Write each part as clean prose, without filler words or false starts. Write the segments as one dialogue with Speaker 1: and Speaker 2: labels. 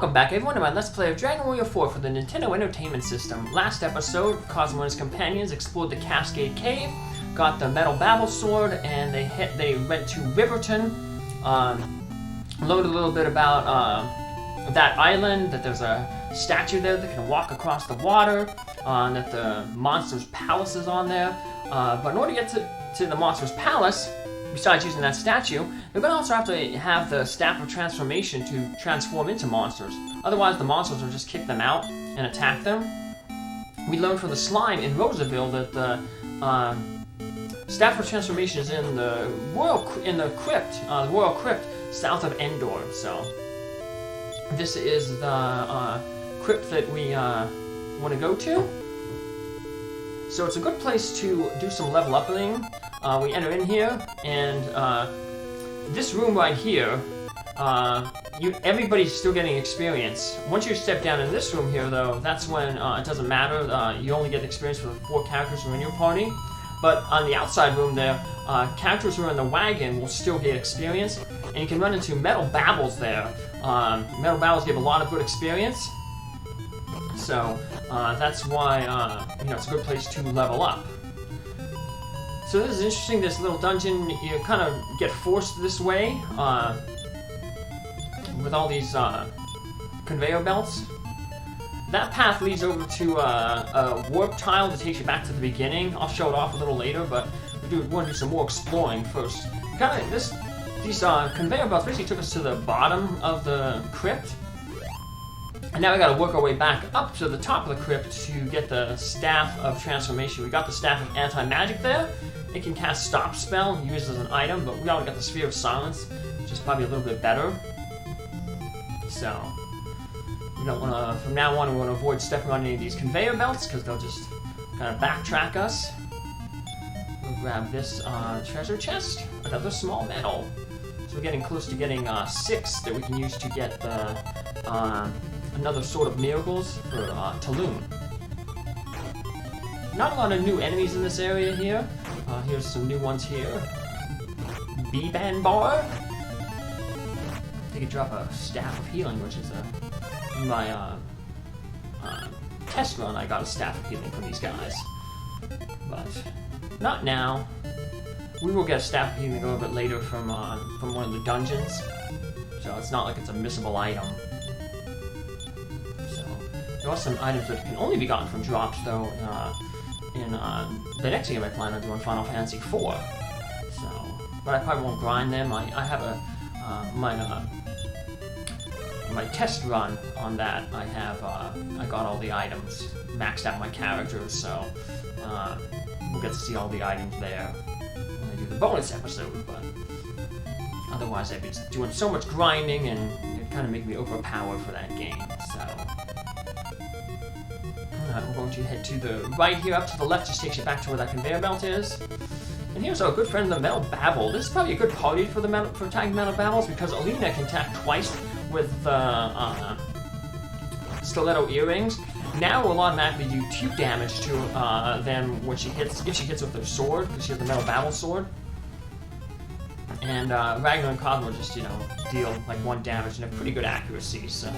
Speaker 1: welcome back everyone to my Let's Play of Dragon Warrior 4 for the Nintendo Entertainment System. Last episode, Cosmo and his companions explored the Cascade Cave, got the Metal Babble Sword, and they went to Riverton, learned a little bit about that island, that there's a statue there that can walk across the water, that the monster's palace is on there. But in order to get to the monster's palace, besides using that statue, they're going to also have to have the Staff of Transformation to transform into monsters. Otherwise, the monsters will just kick them out and attack them. We learned from the slime in Rosaville that the Staff of Transformation is in the crypt, the royal crypt south of Endor. So this is the crypt that we want to go to. So it's a good place to do some level upping. We enter in here, and this room right here, everybody's still getting experience. Once you step down in this room here, though, that's when it doesn't matter. You only get experience for the 4 characters who are in your party. But on the outside room there, characters who are in the wagon will still get experience, and you can run into Metal Babbles there. Metal Babbles give a lot of good experience, so that's why it's a good place to level up. So this is interesting, this little dungeon, you kind of get forced this way with all these conveyor belts. That path leads over to a warp tile that takes you back to the beginning. I'll show it off a little later, but we want to do some more exploring first. These conveyor belts basically took us to the bottom of the crypt. And now we gotta work our way back up to the top of the crypt to get the Staff of Transformation. We got the Staff of Anti-Magic there. It can cast Stop Spell, used as an item, but we already got the Sphere of Silence, which is probably a little bit better. So, we don't wanna, from now on, we wanna avoid stepping on any of these conveyor belts, because they'll just kind of backtrack us. We'll grab this treasure chest, another small medal. So we're getting close to getting 6 that we can use to get the, another Sword of Miracles for Taloon. Not a lot of new enemies in this area here. Here's some new ones here. B-Band Bar. They can drop a Staff of Healing, which is in my test run. I got a Staff of Healing from these guys, but not now. We will get a Staff of Healing a little bit later from one of the dungeons, so it's not like it's a missable item. There are some items that can only be gotten from drops, though, in the next game I plan on doing Final Fantasy IV. So, but I probably won't grind them. I have my test run on that. I got all the items, maxed out my characters, so we'll get to see all the items there when I do the bonus episode. But otherwise, I've been doing so much grinding, and it kind of make me overpowered for that game. So. We're going to head to the right here, up to the left, just takes you back to where that conveyor belt is. And here's our good friend, the Metal Babble. This is probably a good party for attacking Metal Babbles, because Alina can attack twice with the stiletto earrings. Now we'll automatically do 2 damage to them when she hits, if she hits with her sword, because she has the Metal Babble sword. And Ragnar and Cosmo just, deal like 1 damage and have pretty good accuracy, so.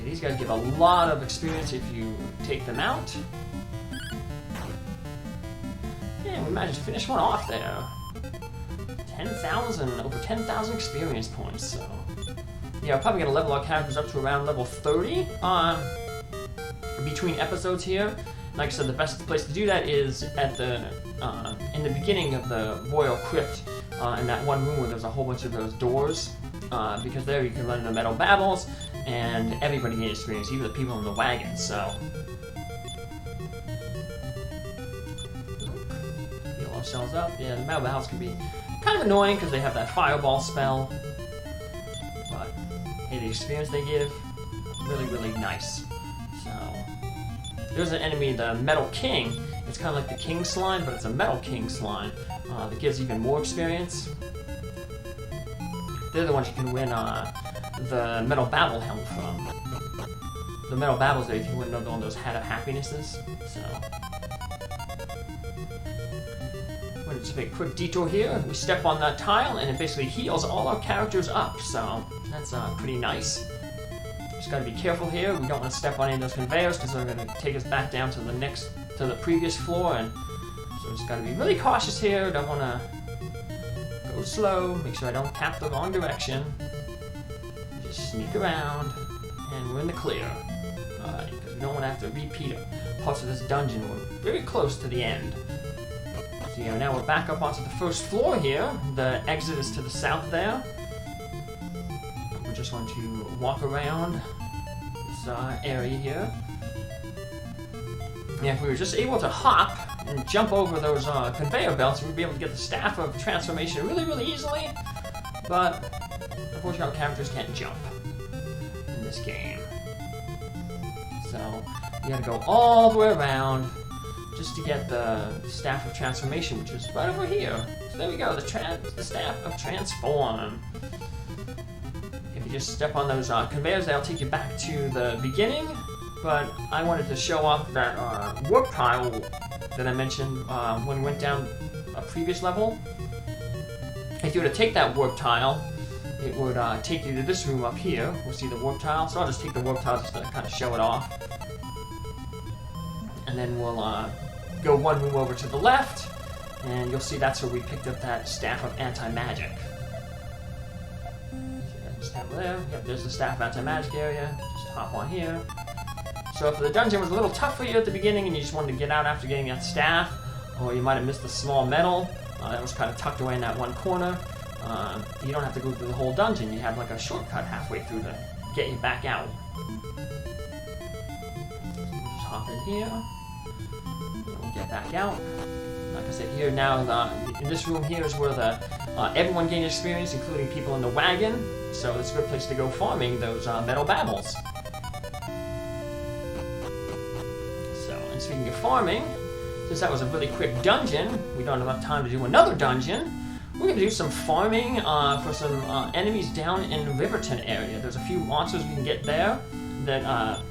Speaker 1: These guys give a lot of experience if you take them out. Yeah, we managed to finish one off there. 10,000, over 10,000 experience points, so. Yeah, we're probably gonna level our characters up to around level 30 between episodes here. Like I said, the best place to do that is at in the beginning of the Royal Crypt, in that one room where there's a whole bunch of those doors. Because there you can run into Metal Babbles, and everybody gains experience, even the people in the wagon, so. Heal ourselves up. Yeah, the Metal Babbles can be kind of annoying because they have that Fireball spell. But, hey, the experience they give, really, really nice. So, there's an enemy, the Metal King. It's kind of like the King Slime, but it's a Metal King Slime that gives even more experience. They're the ones you can win the Metal Babble helmet from. The Metal Babbles that you can win another one of those Hat of Happinesses. So, we're Just make a quick detour here. We step on that tile, and it basically heals all our characters up. So that's pretty nice. Just gotta be careful here. We don't want to step on any of those conveyors because they're gonna take us back down to the previous floor, and so just gotta be really cautious here. Don't want to go slow. Make sure I don't tap the wrong direction. Just sneak around, and we're in the clear. Alright, because we don't want to have to repeat parts of this dungeon. We're very close to the end. So yeah, now we're back up onto the first floor here. The exit is to the south there. We're just going to walk around this area here. And if we were just able to hop and jump over those conveyor belts, we'd be able to get the Staff of Transformation really, really easily. But unfortunately, our characters can't jump in this game. So you gotta go all the way around just to get the Staff of Transformation, which is right over here. So there we go, the Staff of Transform. If you just step on those conveyors, that'll take you back to the beginning. But I wanted to show off that warp tile that I mentioned when we went down a previous level. If you were to take that warp tile, it would take you to this room up here. We'll see the warp tile. So I'll just take the warp tile just to kind of show it off. And then we'll go one room over to the left, and you'll see that's where we picked up that Staff of Anti-Magic. Just have there. Yep, there's the Staff of Anti-Magic area. Just hop on here. So if the dungeon was a little tough for you at the beginning and you just wanted to get out after getting that staff, or you might have missed the small medal that was kind of tucked away in that one corner, you don't have to go through the whole dungeon. You have like a shortcut halfway through to get you back out. Just hop in here. We'll get back out. Like I said, here now, in this room here is where everyone gains experience, including people in the wagon. So it's a good place to go farming those metal babbles. Speaking of farming, since that was a really quick dungeon, we don't have enough time to do another dungeon. We're going to do some farming for some enemies down in the Riverton area. There's a few monsters we can get there that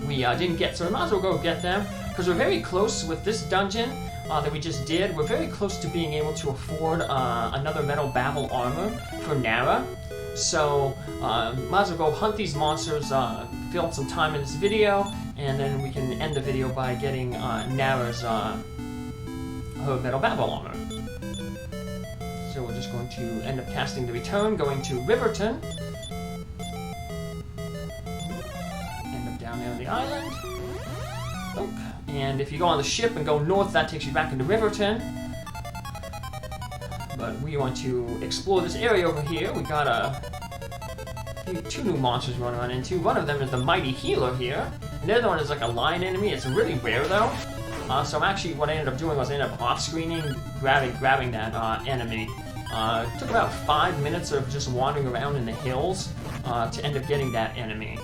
Speaker 1: we didn't get, so we might as well go get them. Because we're very close with this dungeon that we just did. We're very close to being able to afford another metal babble armor for Nara. So might as well go hunt these monsters, fill up some time in this video, and then we can end the video by getting Nara's her metal babble armor. So we're just going to end up casting the return, going to Riverton. End up down there on the island. Oh. And if you go on the ship and go north, that takes you back into Riverton. But we want to explore this area over here. We got two new monsters we want to run into. One of them is the Mighty Healer here. And the other one is like a lion enemy. It's really rare though. So actually what I ended up doing was I ended up off-screening, grabbing that enemy. It took about 5 minutes of just wandering around in the hills to end up getting that enemy.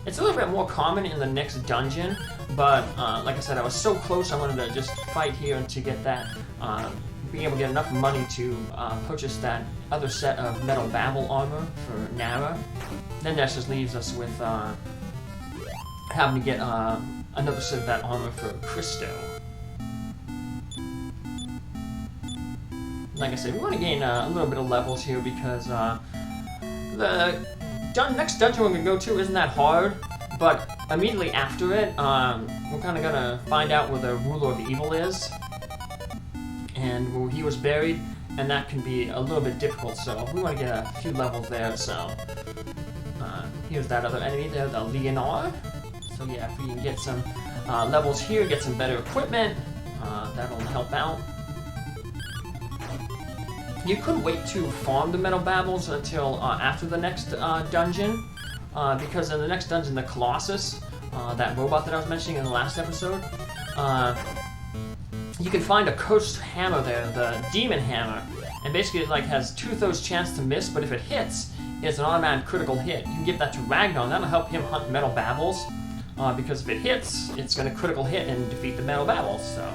Speaker 1: It's a little bit more common in the next dungeon, but like I said, I was so close I wanted to just fight here to get that, being able to get enough money to purchase that other set of metal babble armor for Nara. Then that just leaves us with having to get another set of that armor for Christo. Like I said, we want to gain a little bit of levels here because the next dungeon we're going to go to isn't that hard, but immediately after it, we're kind of going to find out where the ruler of evil is and where he was buried, and that can be a little bit difficult, so we want to get a few levels there. So here's that other enemy there, the Leonor. So yeah, if we can get some levels here, get some better equipment, that'll help out. You could wait to farm the metal babbles until after the next dungeon, because in the next dungeon, the Colossus, that robot that I was mentioning in the last episode, you can find a cursed hammer there, the Demon Hammer, and basically it like has 2/3 chance to miss, but if it hits, it's an automatic critical hit. You can give that to Ragnar, and that'll help him hunt metal babbles, because if it hits, it's going to critical hit and defeat the metal babbles. So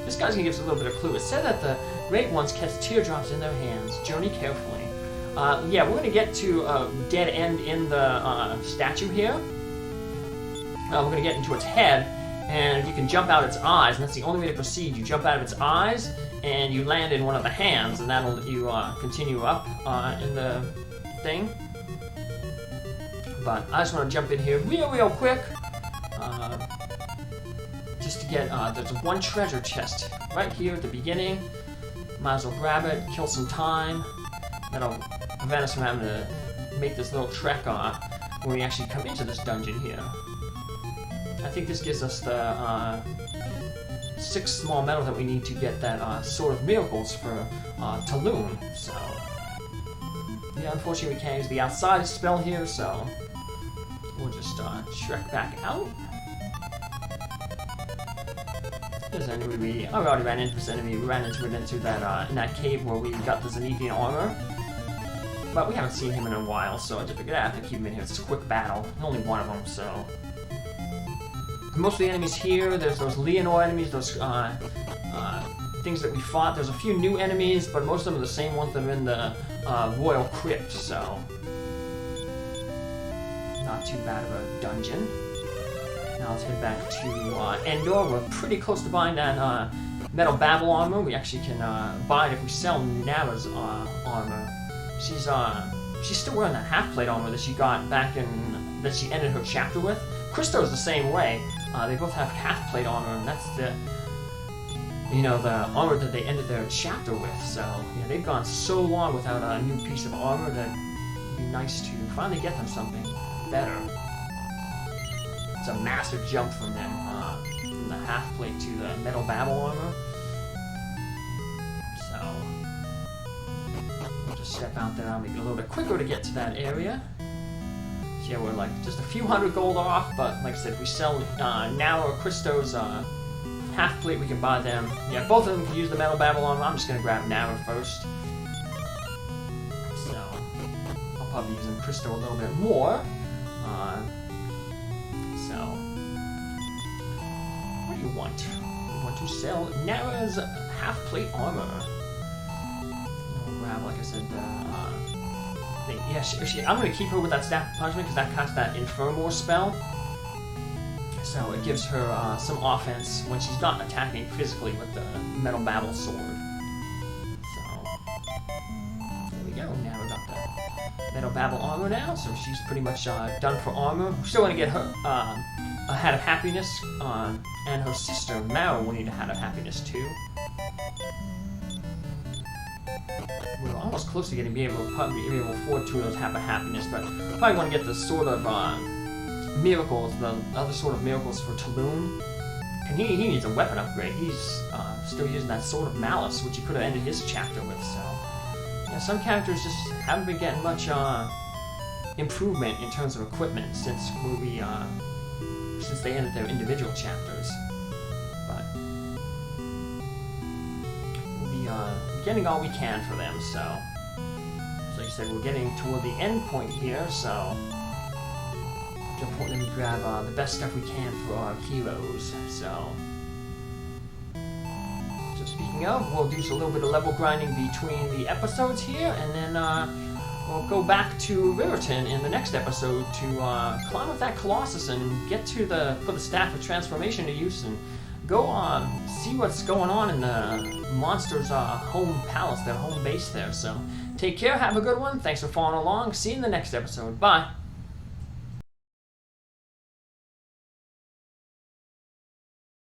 Speaker 1: this guy's going to give us a little bit of clue. It said that the Great Ones catch teardrops in their hands. Journey carefully. Yeah, we're going to get to a dead end in the statue here. We're going to get into its head, and you can jump out its eyes, and that's the only way to proceed. You jump out of its eyes, and you land in one of the hands, and that'll let you continue up in the thing. But I just want to jump in here real quick, just to get, there's one treasure chest right here at the beginning. Might as well grab it, kill some time. That'll prevent us from having to make this little trek when we actually come into this dungeon here. I think this gives us the 6 small medals that we need to get that Sword of Miracles for Talon. So, yeah, unfortunately we can't use the outside spell here, so we'll just trek back out. There's an enemy we already ran into this enemy. We ran into it into that in that cave where we got the Zenithian armor. But we haven't seen him in a while, so I just figured I have to keep him in here. It's a quick battle. Only one of them, so. Most of the enemies here, there's those Leonor enemies, those things that we fought. There's a few new enemies, but most of them are the same ones that are in the Royal Crypt, so. Not too bad of a dungeon. Now let's head back to Endor. We're pretty close to buying that Metal Babel armor. We actually can buy it if we sell Nara's armor. She's still wearing that half-plate armor that she got back in, that she ended her chapter with. Christo's the same way. They both have half-plate armor, and that's the, you know, the armor that they ended their chapter with. So, yeah, they've gone so long without a new piece of armor that it'd be nice to finally get them something better. It's a massive jump from them, from the half-plate to the Metal Babel armor. So, we'll just step out there. I'll make it a little bit quicker to get to that area. So yeah, we're like just a few hundred gold off, but like I said, if we sell Nara or Christo's half-plate, we can buy them. Yeah, both of them can use the Metal Babel armor. I'm just going to grab Nara first. So, I'll probably use Christo a little bit more. So, what do you want? You want to sell Nara's half-plate armor. We'll grab, like I said, yeah, I'm going to keep her with that Staff of Punishment because that casts that Infirmore spell. So it gives her some offense when she's not attacking physically with the Metal Babel sword. So, there we go. Now we got the Metal Babel armor now, so she's pretty much done for armor. We're still going to get her a Hat of Happiness, and her sister Mara will need a Hat of Happiness too. We're almost close to getting probably be able to afford 2 of those Hat of Happiness, but probably want to get the Sword of Miracles, the other Sword of Miracles for Talon. And he needs a weapon upgrade. He's still using that Sword of Malice, which he could have ended his chapter with, so. Yeah, some characters just haven't been getting much improvement in terms of equipment since they ended their individual chapters. But we'll be getting all we can for them, so. Like I said, we're getting toward the end point here, so it's important that we grab the best stuff we can for our heroes, so. So speaking of, we'll do a little bit of level grinding between the episodes here, and then we'll go back to Riverton in the next episode to climb up that Colossus and get to put the Staff of Transformation to use and go see what's going on in the monster's home palace, their home base there. So take care, have a good one, thanks for following along, see you in the next episode, bye!